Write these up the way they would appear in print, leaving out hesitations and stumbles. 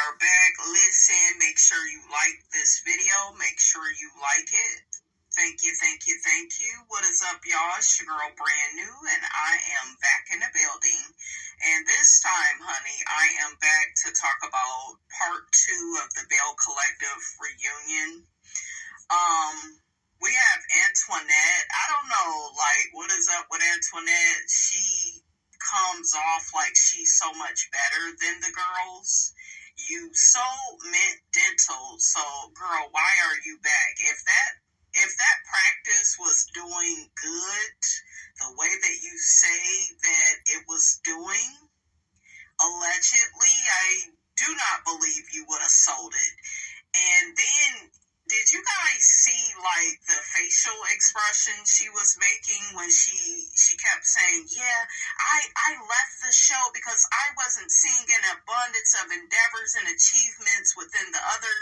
are back. Listen, make sure you like this video. Make sure you like it. Thank you, thank you, thank you. What is up, y'all? It's your girl, Brand New, and I am back in the building. And this time, honey, I am back to talk about part 2 of the Belle Collective reunion. We have Antoinette. I don't know, what is up with Antoinette? She comes off like she's so much better than the girls. You so mint dental, so girl, why are you back? If that practice was doing good, the way that you say that it was doing, allegedly, I do not believe you would have sold it. And then, did you guys see, the facial expression she was making when she kept saying, yeah, I left the show because I wasn't seeing an abundance of endeavors and achievements within the other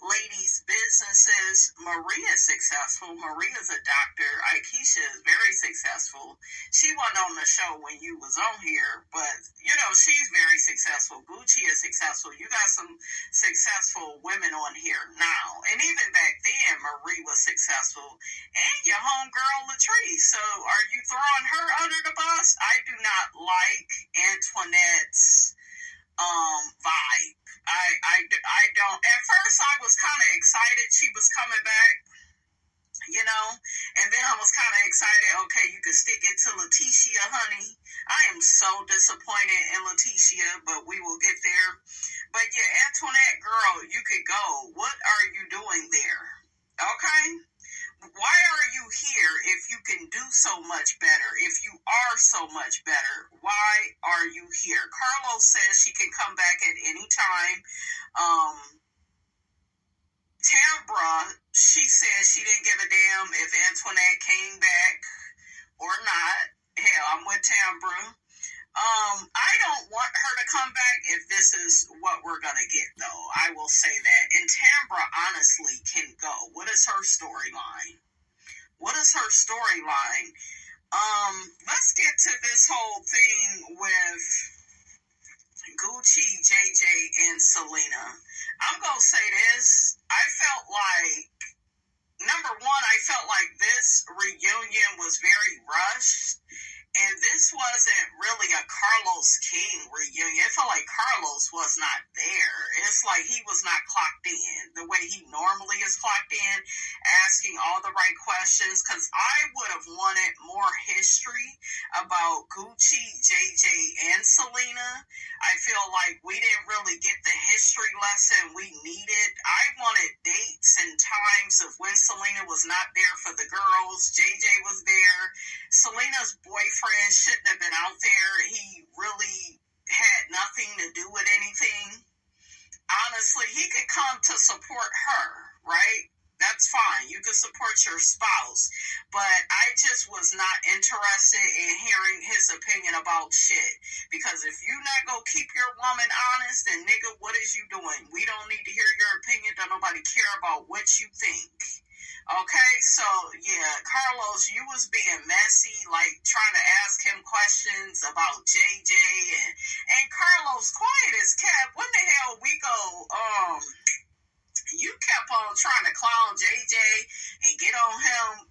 ladies' businesses. Maria's successful. Maria's a doctor. Aikisha is very successful. She wasn't on the show when you was on here, but, she's very successful. Gucci is successful. You got some successful women on here now. And even back then, Marie was successful. And your homegirl, Latrice. So are you throwing her under the bus? I do not like Antoinette's vibe. I don't. At first, I was kind of excited she was coming back, and then I was kind of excited, okay, you can stick it to Leticia, honey. I am so disappointed in Leticia, but we will get there. But yeah, Antoinette, girl, you could go. What are you doing there? Okay? Why are you here if you can do so much better? If you are so much better, why are you here? Carlos says she can come back at any time. Tambra, she says she didn't give a damn if Antoinette came back or not. Hell, I'm with Tambra. I don't want her to come back if this is what we're going to get, though. I will say that. And Tambra honestly can go. What is her storyline? What is her storyline? Let's get to this whole thing with Gucci, JJ, and Selena. I'm going to say this. I felt like, number one, I felt like this reunion was very rushed. And this wasn't really a Carlos King reunion. It felt like Carlos was not there. It's like he was not clocked in the way he normally is clocked in, asking all the right questions. Because I would have wanted more history about Gucci, JJ, and Selena. I feel like we didn't really get the history lesson we needed. I wanted dates and times of when Selena was not there for the girls. JJ was there. Selena's boyfriend shouldn't have been out there. He really had nothing to do with anything. Honestly, he could come to support her, right? That's fine. You can support your spouse. But I just was not interested in hearing his opinion about shit. Because if you not gonna keep your woman honest, then nigga, what is you doing? We don't need to hear your opinion. Don't nobody care about what you think. Okay, so yeah, Carlos, you was being messy, trying to ask him questions about JJ and Carlos, quiet as kept. When the hell we go, you kept on trying to clown JJ and get on him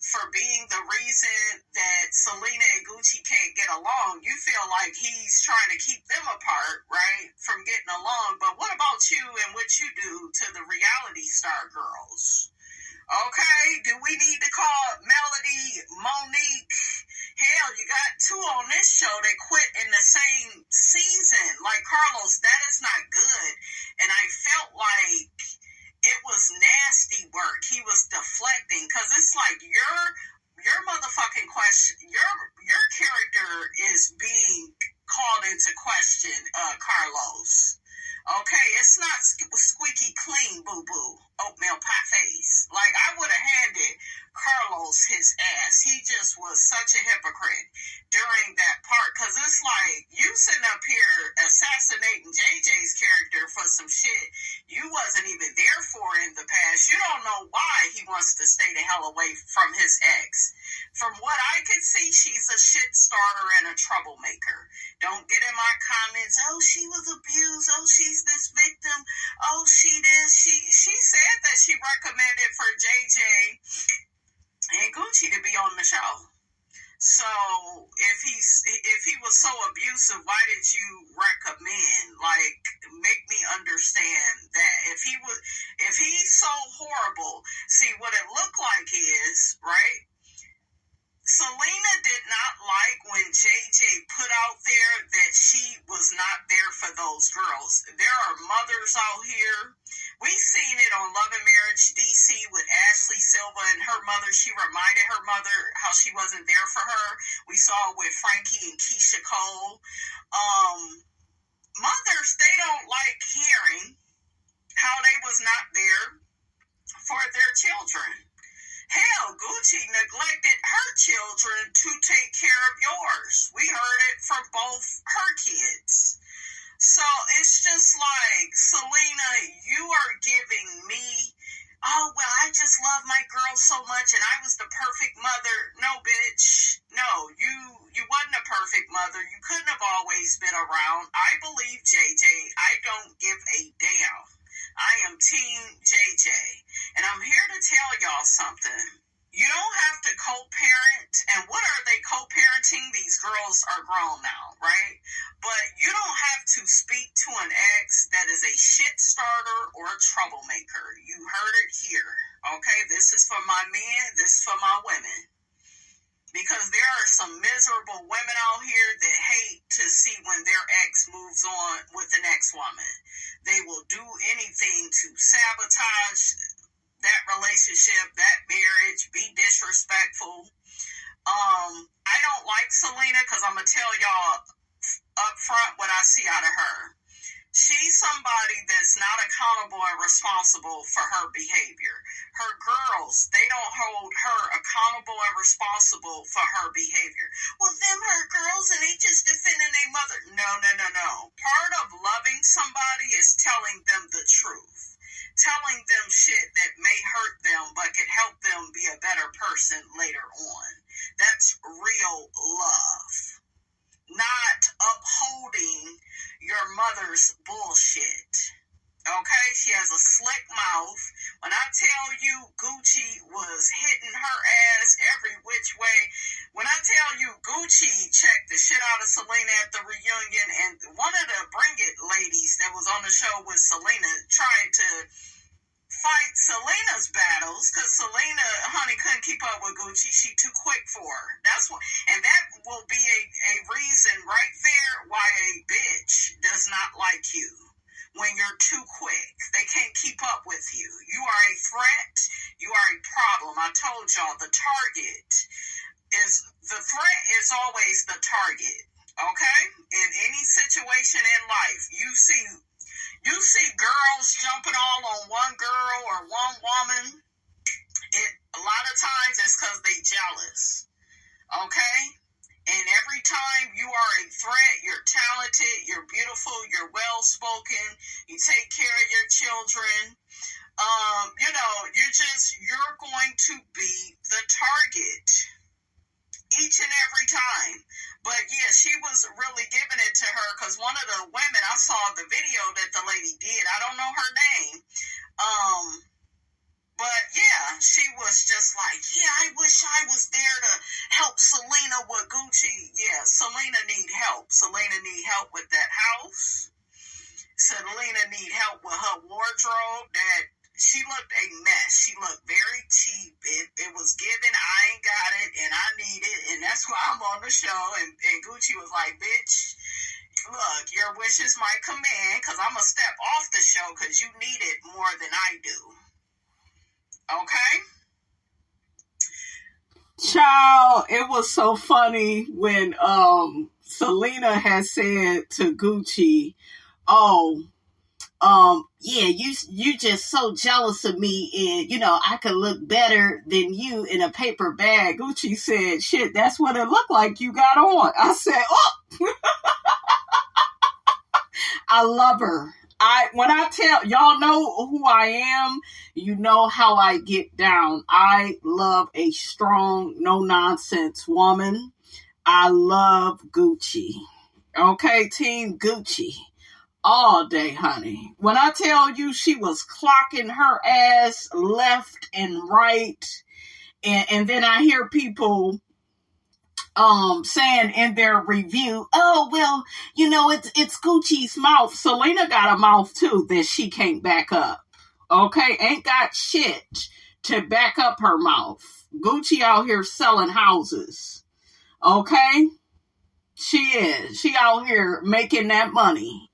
for being the reason that Selena and Gucci can't get along. You feel like he's trying to keep them apart, right, from getting along. But what about you and what you do to the reality star girls? Okay, do we need to call Melody, Monique? Hell, you got 2 on this show that quit in the same season. Like, Carlos, that is not good. And I felt like it was nasty work. He was deflecting, because it's like your motherfucking question, your character is being called into question, Carlos. Okay, it's not squeaky clean, boo-boo, oatmeal pie face. I would have handed Carlos his ass. He just was such a hypocrite during that part, because it's like, you sitting up here assassinating JJ's character for some shit you wasn't even there for in the past. You don't know why he wants to stay the hell away from his ex. From what I can see, she's a shit starter and a troublemaker. Don't get in my comments, oh, she was abused, oh, she she's this victim. Oh, she said that she recommended for JJ and Gucci to be on the show. So if he was so abusive, why did you recommend? Like, make me understand that. If he's so horrible, see what it looked like is, right? Selena did not like when JJ put out there that she was not there for those girls. There are mothers out here. We've seen it on Love and Marriage DC with Ashley Silva and her mother. She reminded her mother how she wasn't there for her. We saw it with Frankie and Keisha Cole. Mothers, they don't like hearing how they was not there for their children. Hell, Gucci neglected her children to take care of yours. We heard it from both her kids. So it's just like, Selena, you are giving me, oh, well, I just love my girl so much and I was the perfect mother. No, bitch. No, you wasn't a perfect mother. You couldn't have always been around. I believe JJ. I don't give a damn. I am Team JJ. And I'm here to tell y'all something. You don't have to co-parent. And what are they co-parenting? These girls are grown now, right? But you don't have to speak to an ex that is a shit starter or a troublemaker. You heard it here, okay? This is for my men. This is for my women. Because there are some miserable women out here that hate to see when their ex moves on with the next woman. They will do anything to sabotage that relationship, that marriage, be disrespectful. I don't like Selena because I'm going to tell y'all up front what I see out of her. She's somebody that's not accountable and responsible for her behavior. Her girls, they don't hold her accountable and responsible for her behavior. Well, them her girls and they just defending their mother. No. Part of loving somebody is telling them the truth. Telling them shit that may hurt them but could help them be a better person later on. That's real love. Not upholding your mother's bullshit. Okay? She has a slick mouth. When I tell you Gucci was hitting her ass every which way, when I tell you Gucci checked the shit out of Selena at the reunion, and one of the Bring It ladies that was on the show with Selena tried to fight Selena's battles because Selena, honey, couldn't keep up with Gucci. She too quick for her. That's what, and that will be a reason right there why a bitch does not like you. When you're too quick, they can't keep up with you. You are a threat. You are a problem. I told y'all the threat is always the target. Okay? In any situation in life, you see girls jumping all on one girl or one woman. A lot of times it's because they jealous. Okay? And every time you are a threat, you're talented, you're beautiful, you're well-spoken, you take care of your children, you're going to be the target each and every time. But yeah, she was really giving it to her because one of the women, I saw the video that the lady did. I don't know her name. But yeah, she was just like, yeah, I wish I was there to help Selena with Gucci. Yeah, Selena need help. Selena need help with that house. Selena need help with her wardrobe. That she looked a mess. She looked very cheap. It was given, I ain't got it, and I need it, and that's why I'm on the show. And Gucci was like, bitch, look, your wish is my command, because I'm going to step off the show because you need it more than I do. Okay? Child, it was so funny when Selena had said to Gucci, yeah, you just so jealous of me, and I could look better than you in a paper bag. Gucci said, shit, that's what it looked like you got on. I said, oh, I love her. When I tell y'all know who I am, you know how I get down. I love a strong, no nonsense woman. I love Gucci. Okay, Team Gucci. all day, honey. When I tell you she was clocking her ass left and right, and then I hear people saying in their review, oh well, it's Gucci's mouth. Selena got a mouth too that she can't back up. Okay, ain't got shit to back up her mouth. Gucci out here selling houses. Okay, she is. She out here making that money.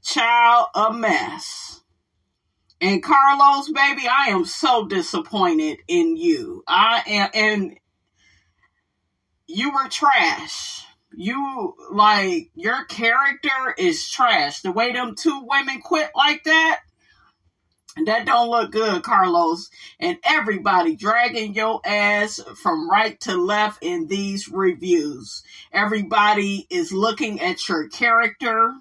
Child, a mess. And Carlos, baby, I am so disappointed in you. I am, and you were trash. Your character is trash. The way them two women quit like that don't look good, Carlos. And everybody dragging your ass from right to left in these reviews. Everybody is looking at your character.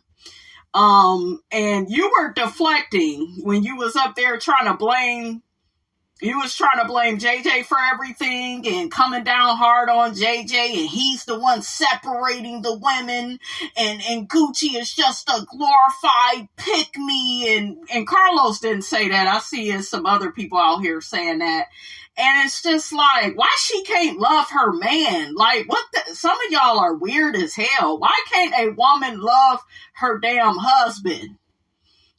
And you were deflecting when you was up there trying to blame JJ for everything and coming down hard on JJ, and he's the one separating the women, and Gucci is just a glorified pick-me, and Carlos didn't say that. I see some other people out here saying that. And it's just like, why she can't love her man? Like, some of y'all are weird as hell. Why can't a woman love her damn husband?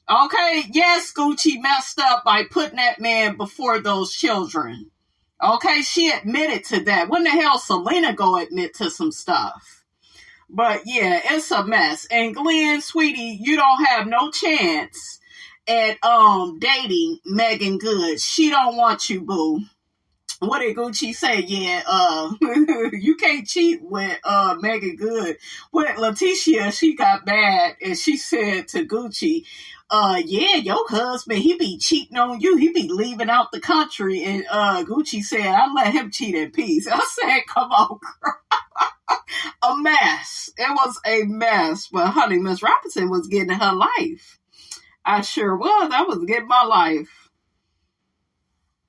Okay, yes, Gucci messed up by putting that man before those children. Okay, she admitted to that. When the hell Selena go admit to some stuff? But yeah, it's a mess. And Glenn, sweetie, you don't have no chance at dating Megan Good. She don't want you, boo. What did Gucci say? Yeah, you can't cheat with Megan Good. With Leticia, she got mad and she said to Gucci, yeah, your husband, he be cheating on you. He be leaving out the country. And Gucci said, I let him cheat in peace. I said, come on, girl. A mess. It was a mess. But honey, Miss Robinson was getting her life. I sure was. I was getting my life.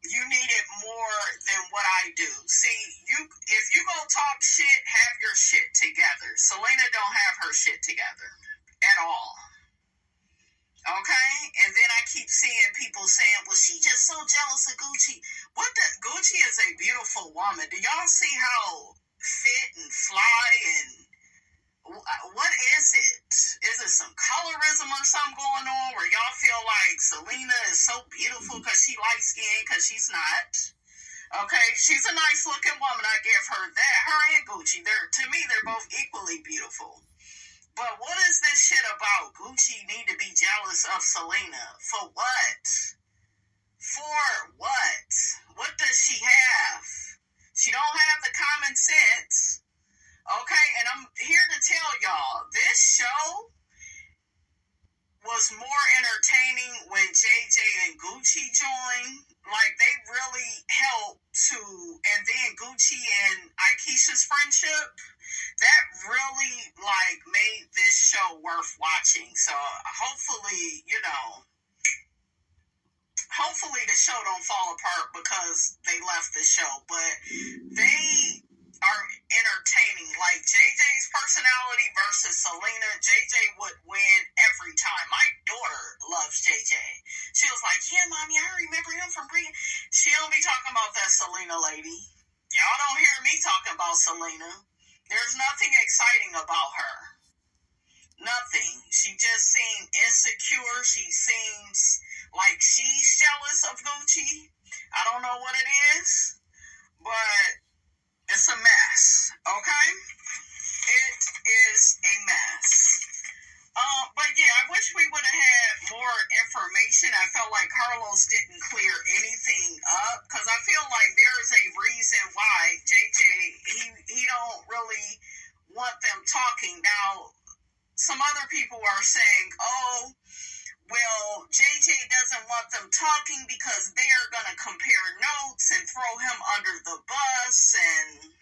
You need it more than what I do. See, if you go talk shit, have your shit together. Selena don't have her shit together at all. Okay? And then I keep seeing people saying, well, she just so jealous of Gucci. Gucci is a beautiful woman. Do y'all see how fit and fly and what is it? Is it some colorism or something going on where y'all feel like Selena is so beautiful because she light skinned, because she's not? Okay, she's a nice looking woman. I give her that. Her and Gucci, to me, they're both equally beautiful. But what is this shit about Gucci need to be jealous of Selena? For what? For what? What does she have? She don't have the common sense. Okay, and I'm here to tell y'all, this show was more entertaining when JJ and Gucci joined. Like, they really helped and then Gucci and Akeisha's friendship, that really, made this show worth watching. So, hopefully the show don't fall apart because they left the show. But they are entertaining. Like, JJ's personality versus Selena, JJ would win every time. My daughter loves JJ. She was like, yeah, Mommy, I remember him from Brie. She don't be talking about that Selena lady. Y'all don't hear me talking about Selena. There's nothing exciting about her. Nothing. She just seemed insecure. She seems like she's jealous of Gucci. I don't know what it is, but it's a mess, okay? It is a mess. But yeah, I wish we would have had more information. I felt like Carlos didn't clear anything up, because I feel like there's a reason why JJ, he don't really want them talking. Now, some other people are saying, oh, well, JJ doesn't want them talking because they are going to compare notes and throw him under the bus, and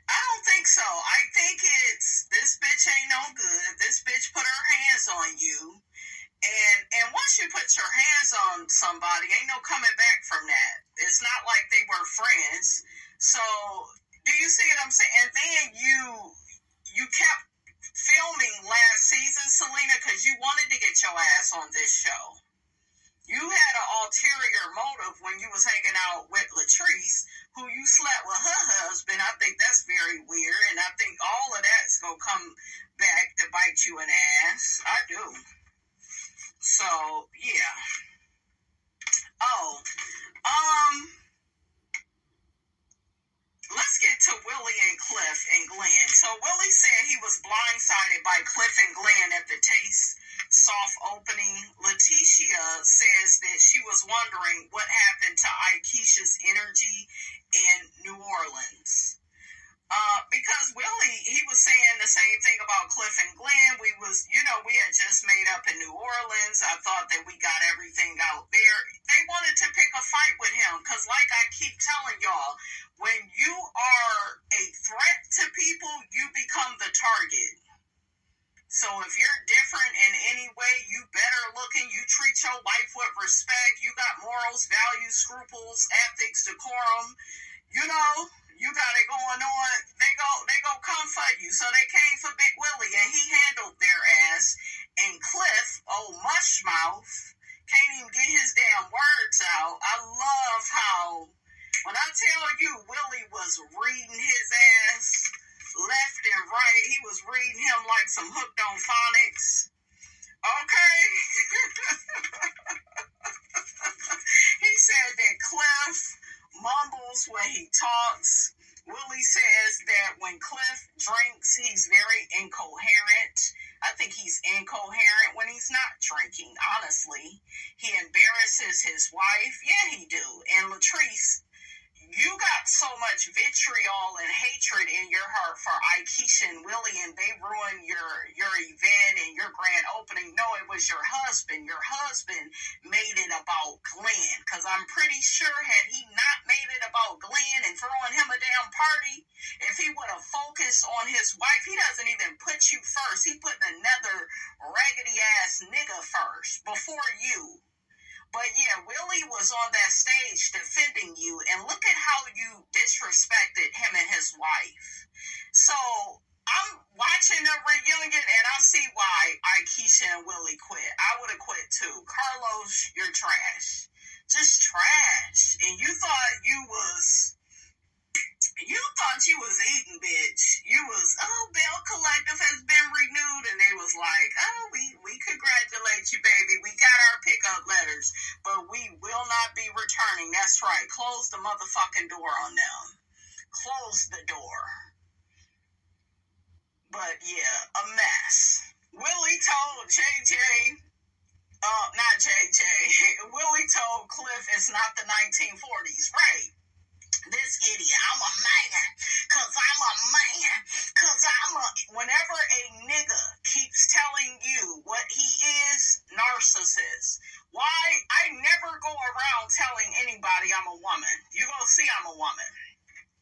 I don't think so. I think it's, this bitch ain't no good. This bitch put her hands on you, and once you put your hands on somebody, ain't no coming back from that. It's not like they were friends. So, do you see what I'm saying? And then you kept filming last season, Selena, because you wanted to get your ass on this show. You had an ulterior motive when you was hanging out with Latrice, who you slept with her husband. I think that's very weird, and I think all of that's gonna come back to bite you in the ass. I do. So, yeah. Oh, let's get to Willie and Cliff and Glenn. So Willie said he was blindsided by Cliff and Glenn at the Taste soft opening. Letitia says that she was wondering what happened to Aikisha's energy in New Orleans. Because Willie, he was saying the same thing about Cliff and Glenn. We had just made up in New Orleans. I thought that we got everything out there. They wanted to pick a fight with him because, like I keep telling y'all, when you are a threat to people, you become the target. So if you're different in any way, you better looking, you treat your wife with respect, you got morals, values, scruples, ethics, decorum, you got it going on, they go come for you. So they came for Big Willie and he handled their ass. And Cliff, old mushmouth, can't even get his damn words out. I love how, when I tell you Willie was reading his ass left and right, he was reading him like some hooked on phonics. Okay? He said that Cliff mumbles when he talks. Willie says that when Cliff drinks, he's very incoherent. I think he's incoherent when he's not drinking, honestly. He embarrasses his wife. Yeah, he do. And Latrice, you got so much vitriol and hatred in your heart for Aikisha and Willie, and they ruined your event and your grand opening. No, it was your husband. Your husband made it about Glenn, because I'm pretty sure had he not made it about Glenn and throwing him a damn party, if he would have focused on his wife, he doesn't even put you first. He put another raggedy-ass nigga first before you. But yeah, Willie was on that stage defending you, and look at how you disrespected him and his wife. So I'm watching the reunion, and I see why Aikisha and Willie quit. I would have quit too. Carlos, you're trash. Just trash. And you thought you was eating, bitch. You was, Belle Collective has been renewed, and they was like, we congratulate you, baby. We got our pickup letters, but we will not be returning. That's right. Close the motherfucking door on them. Close the door. But yeah, a mess. Willie told not JJ, Willie told Cliff it's not the 1940s, right? This idiot, I'm a man, whenever a nigga keeps telling you what he is, narcissist. Why? I never go around telling anybody I'm a woman. You gonna see I'm a woman.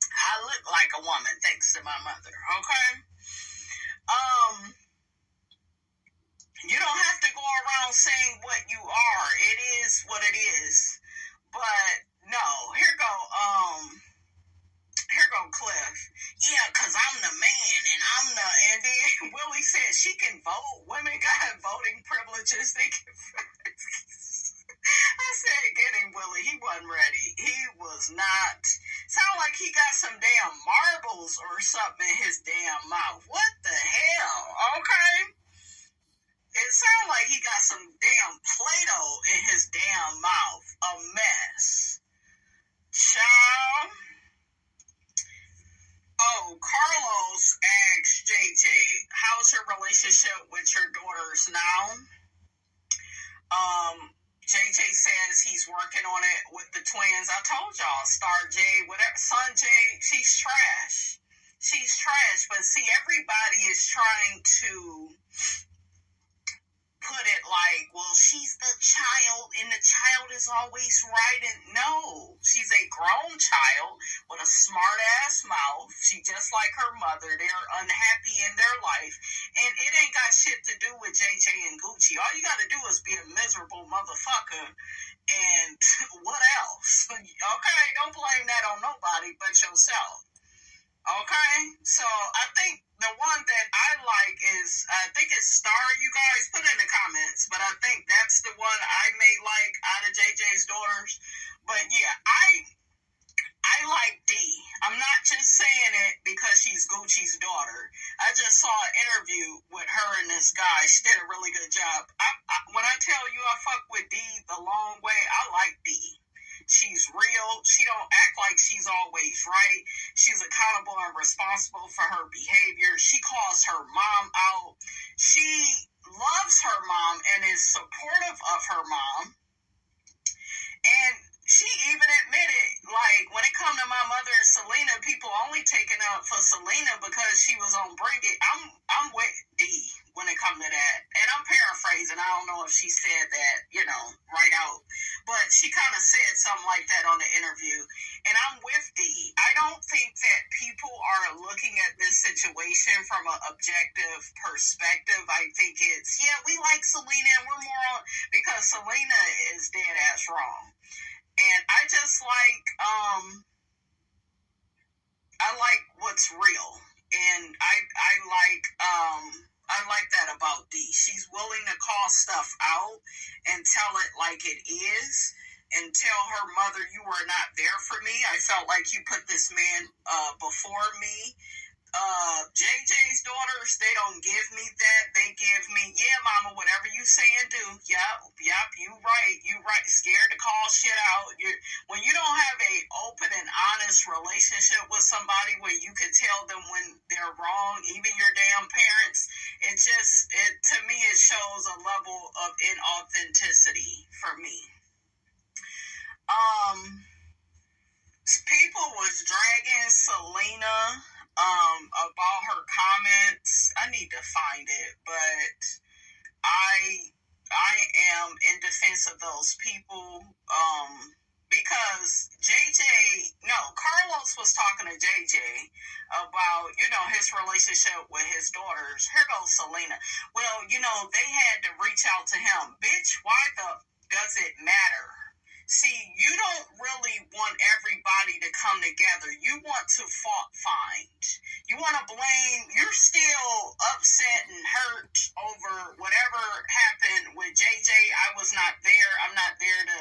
I look like a woman, thanks to my mother, okay? You don't have to go around saying what you are. It is what it is. But no, here go Cliff. Yeah, cause I'm the man and then Willie said she can vote. Women got voting privileges. They can I said, getting Willie, he wasn't ready. He was not. Sound like he got some damn marbles or something in his damn mouth. What the hell? Okay? It sounded like he got some damn Play-Doh in his damn mouth. A mess. Child. Oh, Carlos asked JJ, how's your relationship with your daughters now? JJ says he's working on it with the twins. I told y'all, Star J, whatever, Son J, she's trash. She's trash, but see, everybody is trying to put it like, well, she's the child, and the child is always right. And no, she's a grown child with a smart-ass mouth. She just like her mother. They're unhappy in their life, and it ain't got shit to do with JJ and Gucci. All you got to do is be a miserable motherfucker, and what else? Okay, don't blame that on nobody but yourself. Okay, so I think the one that I like is, I think it's Star. You guys put in the comments, but I think that's the one I may like out of JJ's daughters. But yeah, I like D. I'm not just saying it because she's Gucci's daughter. I just saw an interview with her and this guy. She did a really good job. When I tell you I fuck with D the long way, I like D. She's real. She don't act like she's always right. She's accountable and responsible for her behavior. She calls her mom out. She loves her mom and is supportive of her mom. And she even admitted, like, when it come to my mother and Selena, people only taking up for Selena because she was on Bring It. I'm with D when it come to that. And I'm paraphrasing. I don't know if she said that, right out. But she kind of said something like that on the interview. And I'm with D. I don't think that people are looking at this situation from an objective perspective. I think it's, yeah, we like Selena and we're more on, because Selena is dead ass wrong. And I just like, I like what's real. And I like that about D. She's willing to call stuff out and tell it like it is, and tell her mother, you were not there for me. I felt like you put this man before me. JJ's daughters, they don't give me that. They give me, yeah, mama, whatever you say and do. Yep, you right. Scared to call shit out. When you don't have a open and honest relationship with somebody where you can tell them when they're wrong, even your damn parents, to me, it shows a level of inauthenticity for me. People was dragging Selena about her comments. I need to find it, but I am in defense of those people because Carlos was talking to JJ about, his relationship with his daughters. Here goes Selena. Well, they had to reach out to him. Bitch, why does it matter? See, you don't really want everybody to come together. You want to fault find. You want to blame. You're still upset and hurt over whatever happened with JJ. I was not there. I'm not there to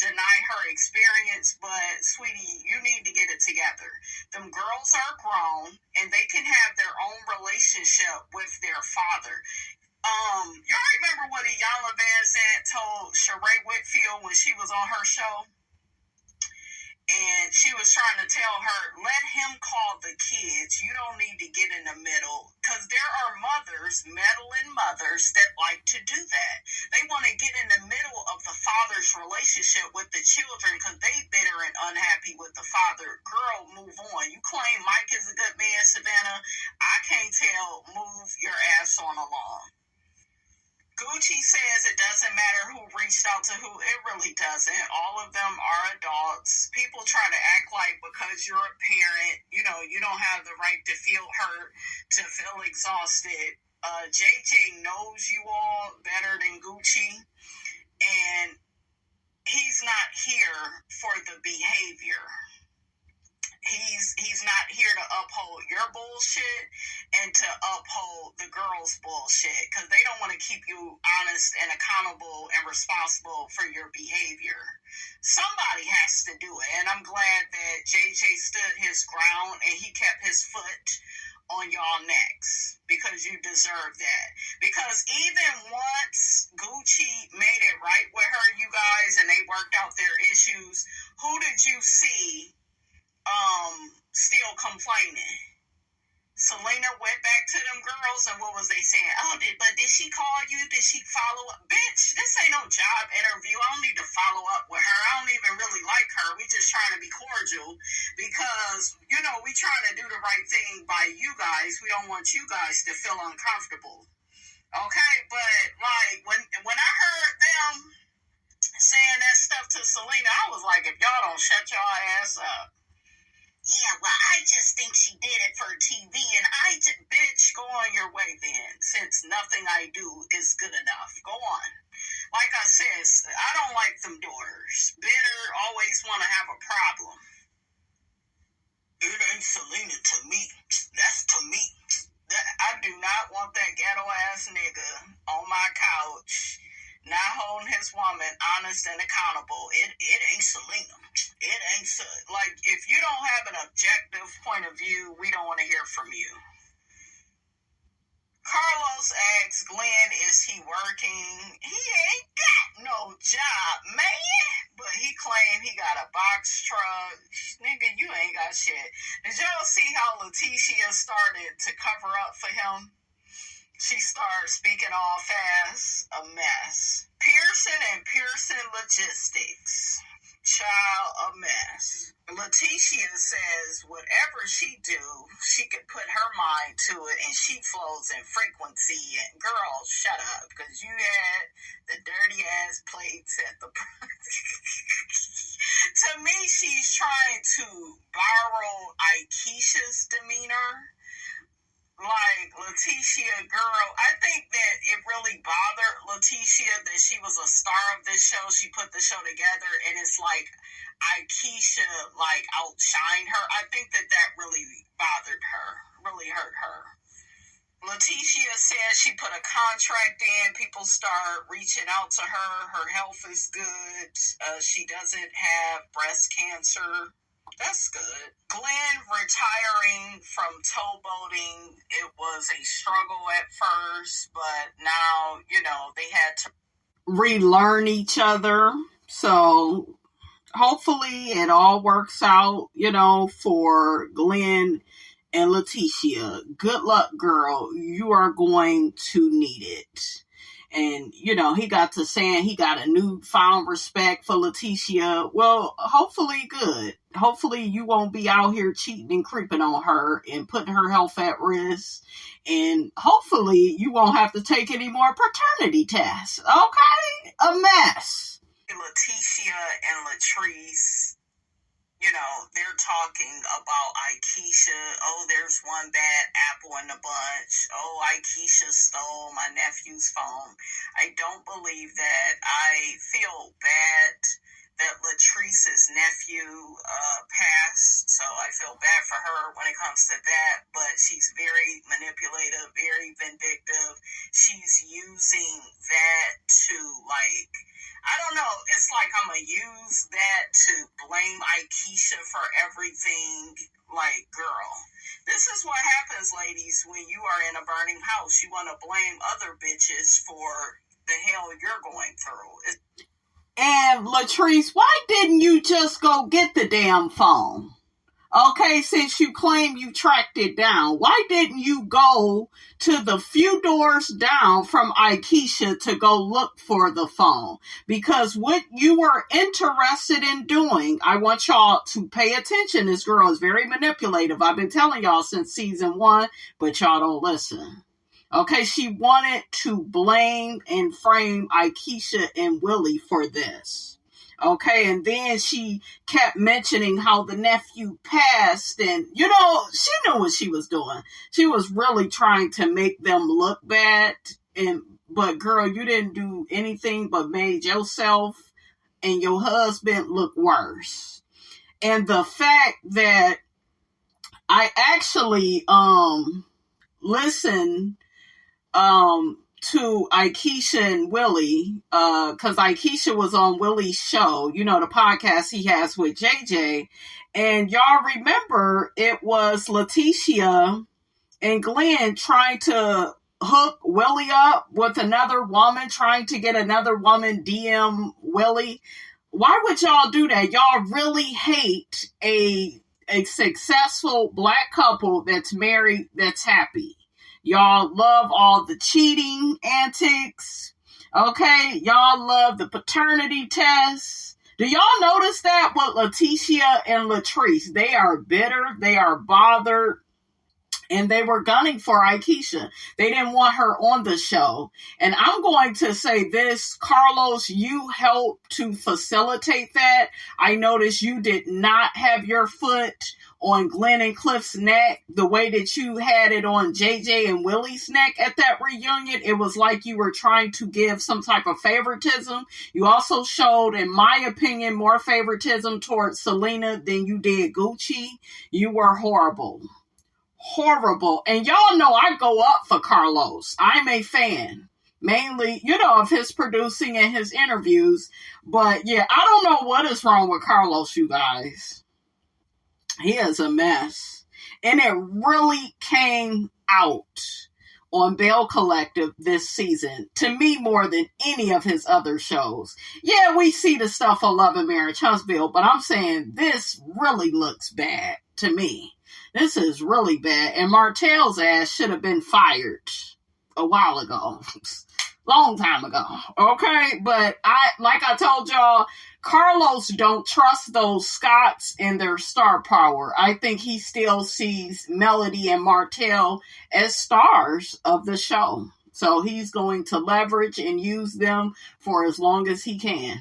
deny her experience, but sweetie, you need to get it together. Them girls are grown and they can have their own relationship with their father. Y'all remember what Iyanla Vanzant told Sheree Whitfield when she was on her show? And she was trying to tell her, let him call the kids. You don't need to get in the middle. Because there are meddling mothers that like to do that. They want to get in the middle of the father's relationship with the children because they bitter and unhappy with the father. Girl, move on. You claim Mike is a good man, Savannah. I can't tell. Move your ass on along. Gucci says it doesn't matter who reached out to who. It really doesn't. All of them are adults. People try to act like because you're a parent, you don't have the right to feel hurt, to feel exhausted. JJ knows you all better than Gucci, and he's not here for the behavior. He's not here to uphold your bullshit and to uphold the girls' bullshit because they don't want to keep you honest and accountable and responsible for your behavior. Somebody has to do it, and I'm glad that JJ stood his ground and he kept his foot on y'all necks because you deserve that. Because even once Gucci made it right with her, you guys, and they worked out their issues, who did you see still complaining? Selena went back to them girls, and what was they saying? Did she call you? Did she follow up? Bitch, this ain't no job interview. I don't need to follow up with her. I don't even really like her. We just trying to be cordial because, we trying to do the right thing by you guys. We don't want you guys to feel uncomfortable. Okay, but like when I heard them saying that stuff to Selena, I was like, if y'all don't shut y'all ass up. Yeah, well, I just think she did it for TV, and bitch, go on your way then, since nothing I do is good enough. Go on. Like I said, I don't like them daughters. Bitter, always want to have a problem. It ain't Selena to me. That's to me. I do not want that ghetto ass nigga on my couch, not holding his woman honest and accountable. It ain't Selena. It ain't like, if you don't have an objective point of view, we don't want to hear from you. Carlos asks Glenn, is he working? He ain't got no job, man. But he claimed he got a box truck. Nigga, you ain't got shit. Did y'all see how Leticia started to cover up for him? She started speaking all fast. A mess. Pearson and Pearson Logistics. Child, a mess. Leticia says whatever she do, she could put her mind to it, and she flows in frequency. And girl, shut up, because you had the dirty ass plates at the to me, she's trying to borrow Aikisha's demeanor. Like, Leticia, girl, I think that it really bothered Leticia that she was a star of this show. She put the show together, and it's like Aikisha, like, outshined her. I think that really bothered her, really hurt her. Leticia says she put a contract in. People start reaching out to her. Her health is good. She doesn't have breast cancer. That's good. Glenn retiring from towboating, it was a struggle at first, but now, they had to relearn each other. So hopefully it all works out, for Glenn and Leticia. Good luck, girl. You are going to need it. And, he got to saying he got a newfound respect for Leticia. Well, hopefully good. Hopefully you won't be out here cheating and creeping on her and putting her health at risk. And hopefully you won't have to take any more paternity tests. Okay? A mess. Leticia and Latrice, they're talking about Aikisha. Oh, there's one bad apple in the bunch. Oh, Aikisha stole my nephew's phone. I don't believe that. I feel bad that Latrice's nephew passed, so I feel bad for her when it comes to that, but she's very manipulative, very vindictive. She's using that to, I don't know, it's like I'm going to use that to blame Aikisha for everything. Like, girl, this is what happens, ladies, when you are in a burning house. You want to blame other bitches for the hell you're going through. And Latrice, why didn't you just go get the damn phone? Okay, since you claim you tracked it down, why didn't you go to the few doors down from Aikisha to go look for the phone? Because what you were interested in doing, I want y'all to pay attention. This girl is very manipulative. I've been telling y'all since season 1, but y'all don't listen. Okay, she wanted to blame and frame Aikisha and Willie for this. Okay, and then she kept mentioning how the nephew passed, and, she knew what she was doing. She was really trying to make them look bad, but girl, you didn't do anything but made yourself and your husband look worse. And the fact that I actually listened to Aikisha and Willie, because Aikisha was on Willie's show, the podcast he has with JJ, and y'all remember it was Leticia and Glenn trying to hook Willie up with another woman, trying to get another woman DM Willie. Why would y'all do that? Y'all really hate a successful black couple that's married, that's happy. Y'all love all the cheating antics. Okay? Y'all love the paternity tests. Do y'all notice that with Leticia and Latrice? They are bitter. They are bothered. And they were gunning for Aikisha. They didn't want her on the show. And I'm going to say this, Carlos, you helped to facilitate that. I noticed you did not have your foot on Glenn and Cliff's neck the way that you had it on JJ and Willie's neck at that reunion. It was like you were trying to give some type of favoritism. You also showed, in my opinion, more favoritism towards Selena than you did Gucci. You were horrible. And y'all know I go up for Carlos. I'm a fan, mainly, of his producing and his interviews. But yeah, I don't know what is wrong with Carlos, you guys. He is a mess. And it really came out on Belle Collective this season, to me, more than any of his other shows. Yeah, we see the stuff on Love and Marriage Huntsville, but I'm saying this really looks bad to me. This is really bad. And Martell's ass should have been fired a while ago. Long time ago. Okay? But like I told y'all, Carlos don't trust those Scots and their star power. I think he still sees Melody and Martell as stars of the show. So he's going to leverage and use them for as long as he can.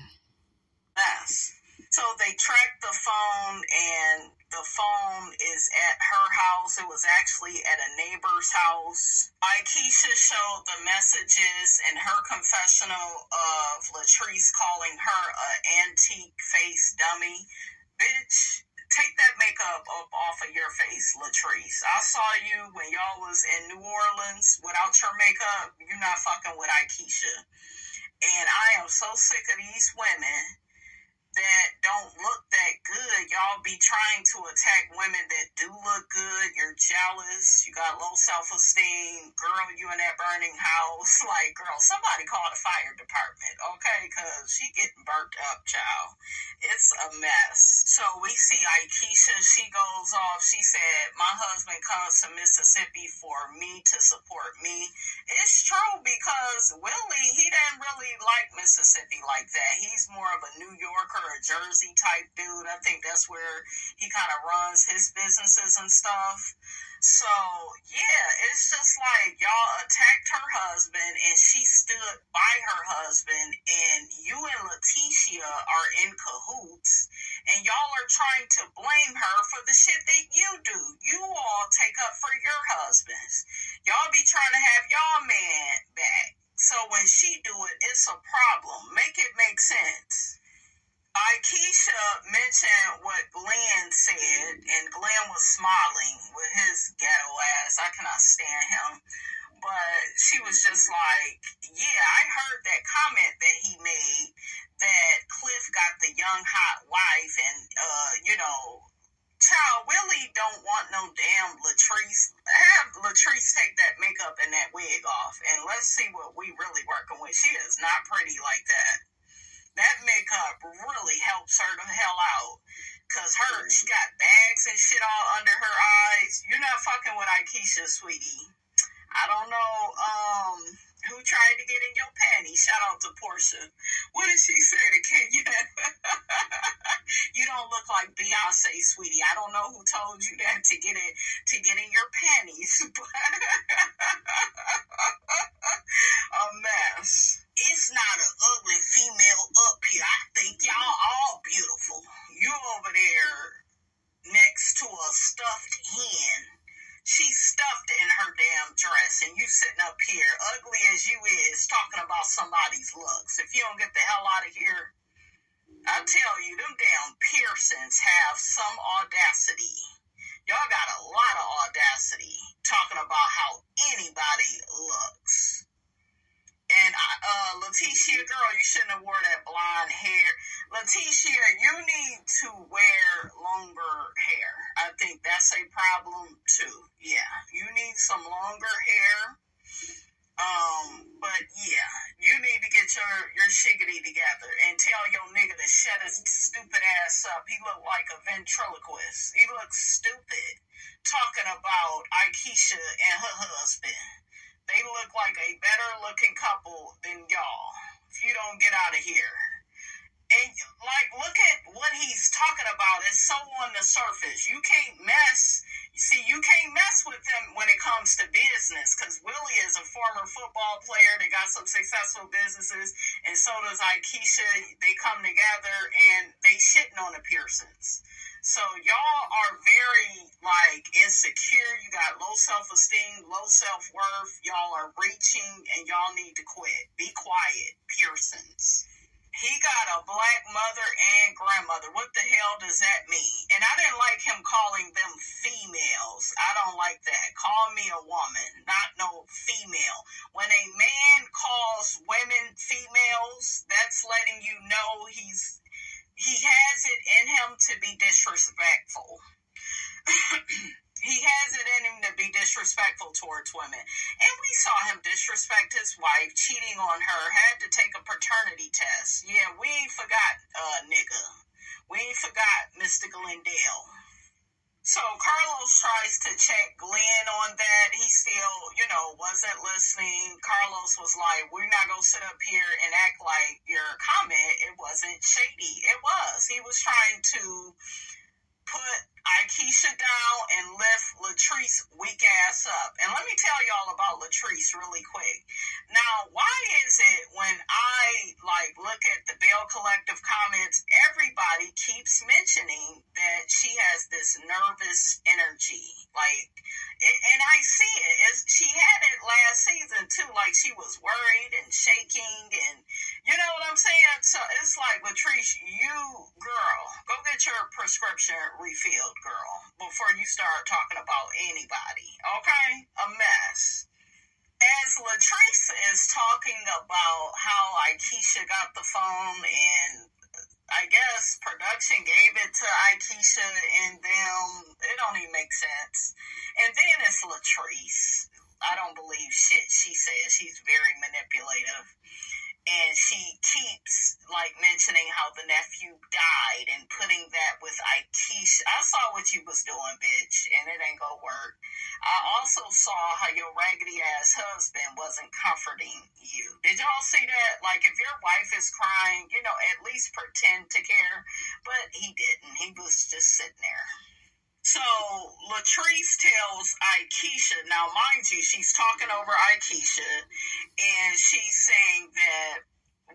Yes. So they tracked the phone, and the phone is at her house. It was actually at a neighbor's house. Aikisha showed the messages in her confessional of Latrice calling her an antique face dummy. Bitch, take that makeup up off of your face, Latrice. I saw you when y'all was in New Orleans without your makeup. You're not fucking with Aikisha. And I am so sick of these women that don't look that good. Y'all be trying to attack women that do look good. You're jealous. You got low self-esteem. Girl, you in that burning house. Like, girl, somebody call the fire department, okay? Because she getting burnt up, child. It's a mess. So we see Aikisha. She goes off. She said, my husband comes to Mississippi for me to support me. It's true, because Willie, he didn't really like Mississippi like that. He's more of a New Yorker, a Jersey type dude. I think that's where he kind of runs his businesses and stuff. So yeah, it's just like y'all attacked her husband and she stood by her husband, and you and Leticia are in cahoots, and y'all are trying to blame her for the shit that you do. You all take up for your husbands. Y'all be trying to have y'all man back. So when she do it, it's a problem. Make it make sense. Aikisha mentioned what Glenn said, and Glenn was smiling with his ghetto ass. I cannot stand him. But she was just like, yeah, I heard that comment that he made, that Cliff got the young hot wife, and, child, Willie don't want no damn Latrice. Have Latrice take that makeup and that wig off, and let's see what we really working with. She is not pretty like that. That makeup really helps her the hell out. Because she got bags and shit all under her eyes. You're not fucking with Aikisha, sweetie. I don't know who tried to get in your panties. Shout out to Portia. What did she say to Kenya? You don't look like Beyonce, sweetie. I don't know who told you that to get in your panties. A mess. It's not an ugly female up here. I think y'all all beautiful. You over there next to a stuffed hen. She's stuffed in her damn dress, and you sitting up here, ugly as you is, talking about somebody's looks. If you don't get the hell out of here, I tell you, them damn piercings have some audacity. Y'all got a lot of audacity talking about how anybody looks. And Leticia, girl, you shouldn't have wore that blonde hair. Leticia, you need to wear longer hair. I think that's a problem too. Yeah, you need some longer hair. But yeah, you need to get your shiggity together and tell your nigga to shut his stupid ass up. He look like a ventriloquist. He looks stupid talking about Aikisha and her husband. They look like a better looking couple than y'all. If you don't get out of here. And like, look at what he's talking about. It's so on the surface. You can't mess with them comes to business, because Willie is a former football player that got some successful businesses, and so does Aikisha. They come together and they shitting on the Pearsons. So y'all are very, like, insecure. You got low self-esteem, low self-worth. Y'all are reaching, and y'all need to quit. Be quiet, Pearsons. He got a black mother and grandmother. What the hell does that mean? And I didn't like him calling them females. I don't like that. Call me a woman, not no female. When a man calls women females, that's letting you know he has it in him to be disrespectful. He has it in him to be disrespectful towards women. And we saw him disrespect his wife, cheating on her, had to take a paternity test. Yeah, we ain't forgot, nigga. We ain't forgot Mr. Glendale. So Carlos tries to check Glenn on that. He still, wasn't listening. Carlos was like, we're not going to sit up here and act like your comment, it wasn't shady. It was. He was trying to put Aikisha down and lift Latrice weak ass up. And let me tell y'all about Latrice really quick. Now, why is it when I look at the Belle Collective comments, everybody keeps mentioning that she has this nervous energy? And I see it. She had it last season too. Like, she was worried and shaking, and you know what I'm saying? So it's like, Latrice, you, girl, go get your prescription refilled, girl, before you start talking about anybody, okay? A mess. As Latrice is talking about how Aikisha got the phone, and I guess production gave it to Aikisha and them, it don't even make sense. And then it's Latrice. I don't believe shit she says. She's very manipulative. And she keeps, mentioning how the nephew died and putting that with Aikisha. I saw what you was doing, bitch, and it ain't gonna work. I also saw how your raggedy-ass husband wasn't comforting you. Did y'all see that? If your wife is crying, at least pretend to care. But he didn't. He was just sitting there. So Latrice tells Aikisha, now mind you, she's talking over Aikisha, and she's saying that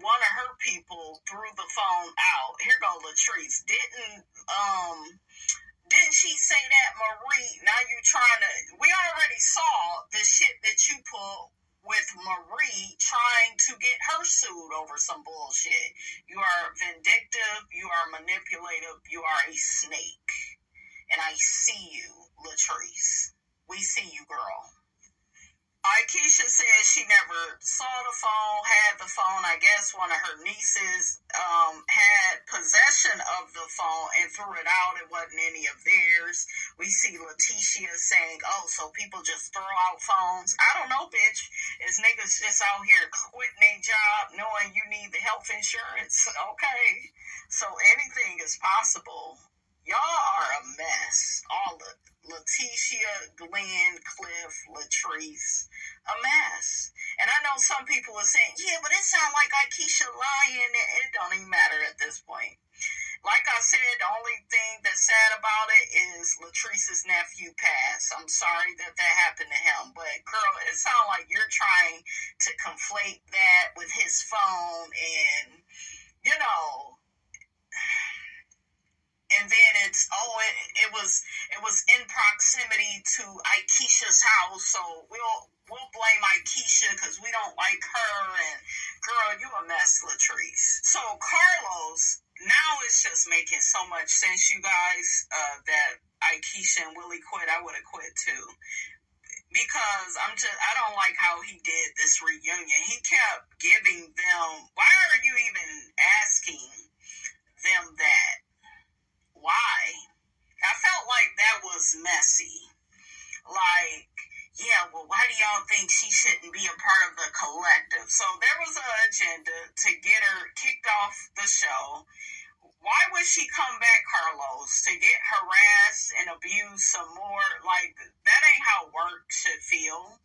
one of her people threw the phone out. Here go Latrice. Didn't she say that, Marie? Now you trying to, we already saw the shit that you pulled with Marie trying to get her sued over some bullshit. You are vindictive, you are manipulative, you are a snake. And I see you, Latrice. We see you, girl. Aikisha says she never saw the phone, had the phone. I guess one of her nieces had possession of the phone and threw it out. It wasn't any of theirs. We see Letitia saying, so people just throw out phones. I don't know, bitch. Is niggas just out here quitting their job knowing you need the health insurance? Okay. So anything is possible. Y'all are a mess. All of Letitia, Glenn, Cliff, Latrice, a mess. And I know some people are saying, yeah, but it sounds like Aikisha lying. It don't even matter at this point. Like I said, the only thing that's sad about it is Latrice's nephew passed. I'm sorry that happened to him. But, girl, it sounds like you're trying to conflate that with his phone and, and then it's it was in proximity to Aikisha's house, so we'll blame Aikisha because we don't like her. And girl, you a mess, Latrice. So Carlos, now it's just making so much sense, you guys, that Aikisha and Willie quit. I would have quit too. Because I don't like how he did this reunion. He kept giving them, why are you even asking them that? Why? I felt like that was messy. Why do y'all think she shouldn't be a part of the collective? So there was an agenda to get her kicked off the show. Why would she come back, Carlos, to get harassed and abused some more? That ain't how work should feel.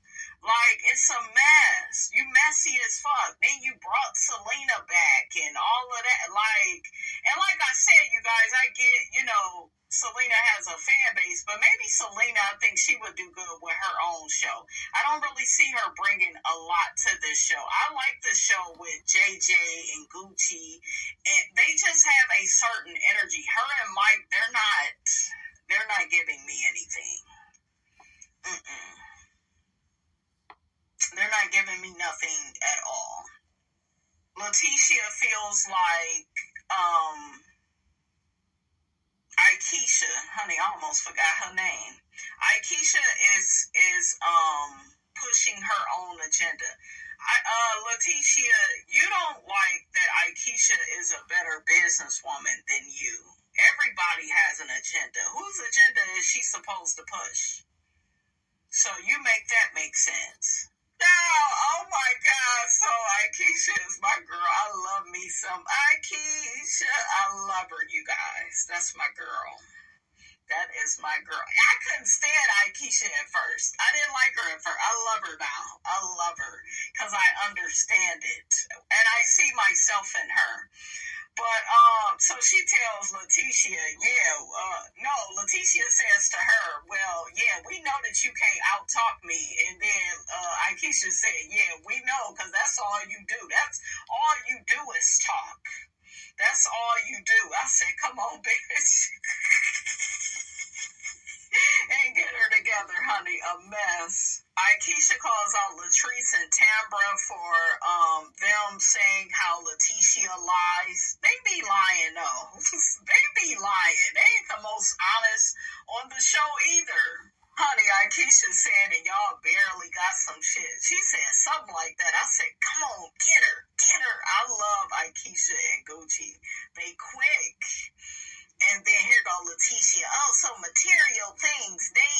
It's a mess. You messy as fuck. Then you brought Selena back and all of that. And like I said, you guys, I get, Selena has a fan base, but maybe Selena, I think she would do good with her own show. with JJ and Gucci, and they just have a certain energy. Her and Mike, they're not giving me anything. Mm-mm. They're not giving me nothing at all. Letitia feels like Aikisha, honey, I almost forgot her name. Aikisha is pushing her own agenda. Letitia, you don't like that Aikisha is a better businesswoman than you. Everybody has an agenda. Whose agenda is she supposed to push? So you make that make sense. No, oh my God. So Aikisha is my girl. I love me some Aikisha. I love her, you guys. That's my girl. That is my girl. I couldn't stand Aikisha at first. I didn't like her at first. I love her now. I love her because I understand it. And I see myself in her. But, so she tells Letitia, Letitia says to her, well, yeah, we know that you can't out-talk me. And then, Aikisha said, yeah, we know, because that's all you do. That's all you do is talk. That's all you do. I said, come on, bitch. And get her together, honey. A mess. Aikisha calls out Latrice and Tambra for them saying how Letitia lies. They be lying, though. They be lying. They ain't the most honest on the show either. Honey, Aikisha said, and y'all barely got some shit. She said something like that. I said, come on, get her. Get her. I love Aikisha and Gucci. They quick. And then here go Letitia. Oh, so material things, they,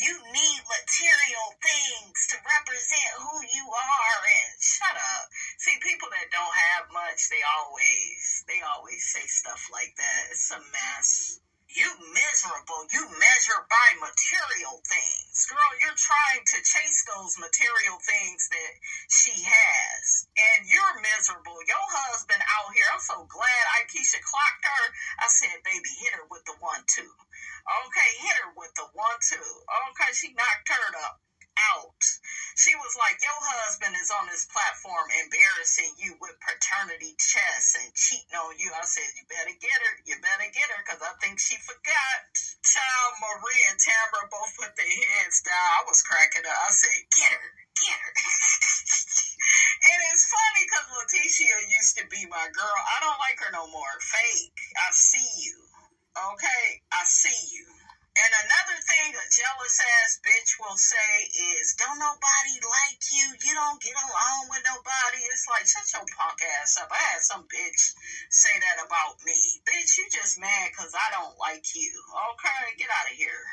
you need material things to represent who you are. And shut up. See, people that don't have much, they always say stuff like that. It's a mess. You miserable. You measure by material things. Girl, you're trying to chase those material things that she has. And you're miserable. Your husband out here. I'm so glad Aikisha clocked her. I said, baby, hit her with the 1-2. Okay, hit her with the 1-2. Okay, she knocked her out. She was like, your husband is on this platform embarrassing you with paternity tests and cheating on you. I said, you better get her, because I think she forgot. Child, Marie and Tambra both put their heads down. I was cracking up. I said, get her. And it's funny because Letitia used to be my girl. I don't like her no more. Fake. I see you. Okay? I see you. And another thing a jealous ass bitch will say is, don't nobody like you. You don't get along with nobody. It's like, shut your punk ass up. I had some bitch say that about me. Bitch, you just mad because I don't like you. Okay, get out of here.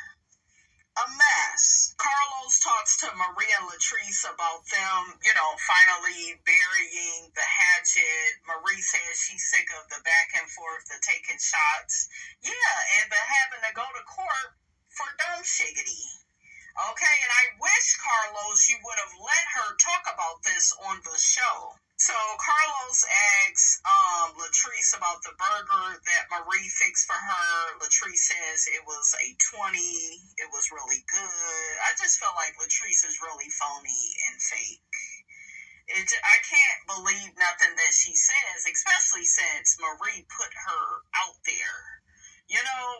A mess. Carlos talks to Maria and Latrice about them, finally burying the hatchet. Marie says she's sick of the back and forth, the taking shots. Yeah, and the having to go to court for dumb shiggity. Okay, and I wish, Carlos, you would have let her talk about this on the show. So Carlos asks Latrice about the burger that Marie fixed for her. Latrice says it was a 20. It was really good. I just felt like Latrice is really phony and fake. I can't believe nothing that she says, especially since Marie put her out there,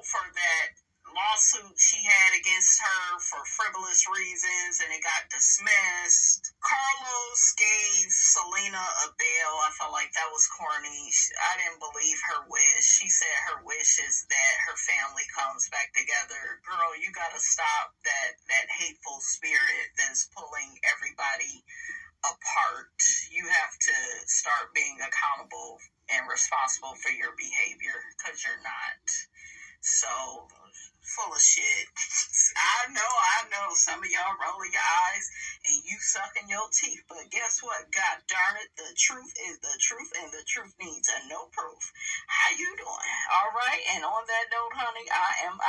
for that lawsuit she had against her for frivolous reasons, and it got dismissed. Carlos gave Selena a bail. I felt like that was corny. I didn't believe her wish. She said her wish is that her family comes back together. Girl, you gotta stop that hateful spirit that's pulling everybody apart. You have to start being accountable and responsible for your behavior, because you're not. So, full of shit. I know. Some of y'all rolling your eyes and you sucking your teeth. But guess what? God darn it, the truth is the truth, and the truth needs no proof. How you doing? All right. And on that note, honey, I am out.